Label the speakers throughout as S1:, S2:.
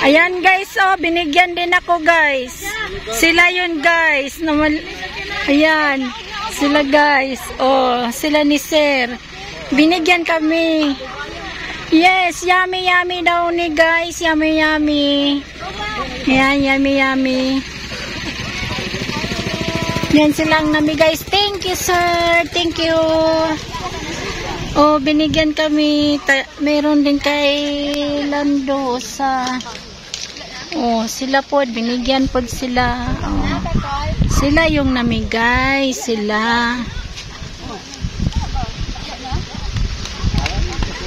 S1: Ayan guys, oh, binigyan din ako guys. Sila yun guys. Ayan, sila guys. Oh, sila ni Sir. Binigyan kami. Yes, yummy yummy daw ni guys. Yummy yummy. Ayan, yummy yummy. Yan silang nami guys. Thank you sir. Thank you. Oh, binigyan kami. Meron din kay Lando sa... Oh, sila po. Binigyan po sila. Oh. Sila yung namigay. Sila.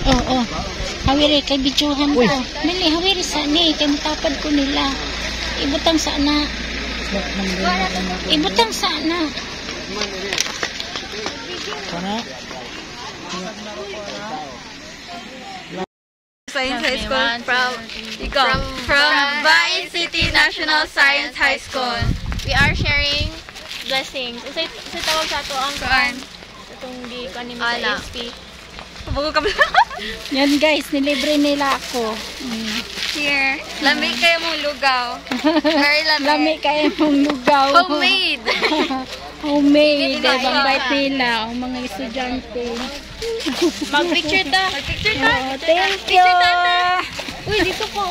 S1: Oh, oh. Hawiri, kay bidyuhan ko. Mili, hawiri sa ni. Kay matapad ko nila. Ibutang sana. Ibutang sana.
S2: Sana.
S3: Science High School from Bain City National Science High School.
S4: We are sharing blessings. Sa tawag sa ito ang itong di ko ni Mr. SP.
S3: Bago ka ba?
S1: Yan guys, nilibre nila ako.
S3: Here. Lamig kayo mong lugaw. Very lamig.
S1: Lamig kayo mong lugaw.
S3: Homemade.
S1: Homemade. Ang bait nila. Ang mga estudyante.
S4: Mag-picture ta.
S3: Mag-picture ta.
S1: Oh, thank you.
S4: Uy, dito po.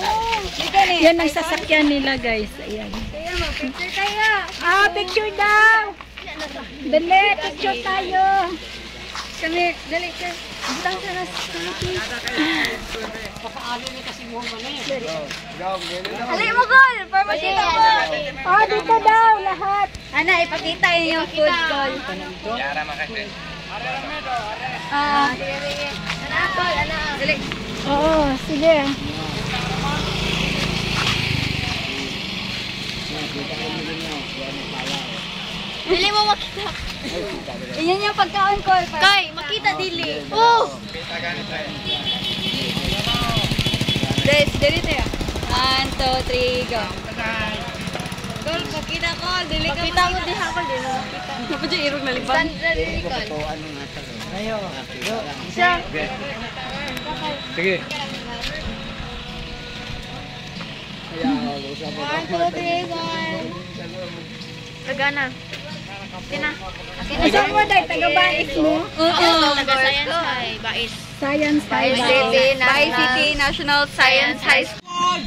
S1: Yan ang sasakyan nila guys. Ayan.
S3: Mag-picture tayo.
S1: Ah, picture daw. Dali, picture tayo.
S3: Kami, dali ka. Butang ka na. Halay mo, Gol! Para makita mo.
S1: Ah, dito daw lahat.
S3: Ana, ipakita yun yung food call. Dali.
S1: Oo, sige.
S4: Dili mo makita.
S3: Iyan yung pagkaon ko.
S4: Kay, makita dili.
S3: Oh! Dali tayo. 1, 2, 3, go. Gol, pakita ko. Dili ka
S4: Makita mo din ako din. Makita.
S3: Dapat yung irog na lipan.
S4: Sandra Rilicon.
S3: Siya.
S2: Sige.
S4: 1, 2, 3, 1. Tagana. Kina.
S1: Saan mo dahil taga-bais mo?
S3: Oo.
S4: Taga-science high. Bais.
S1: Science
S3: Bain City National Science High School.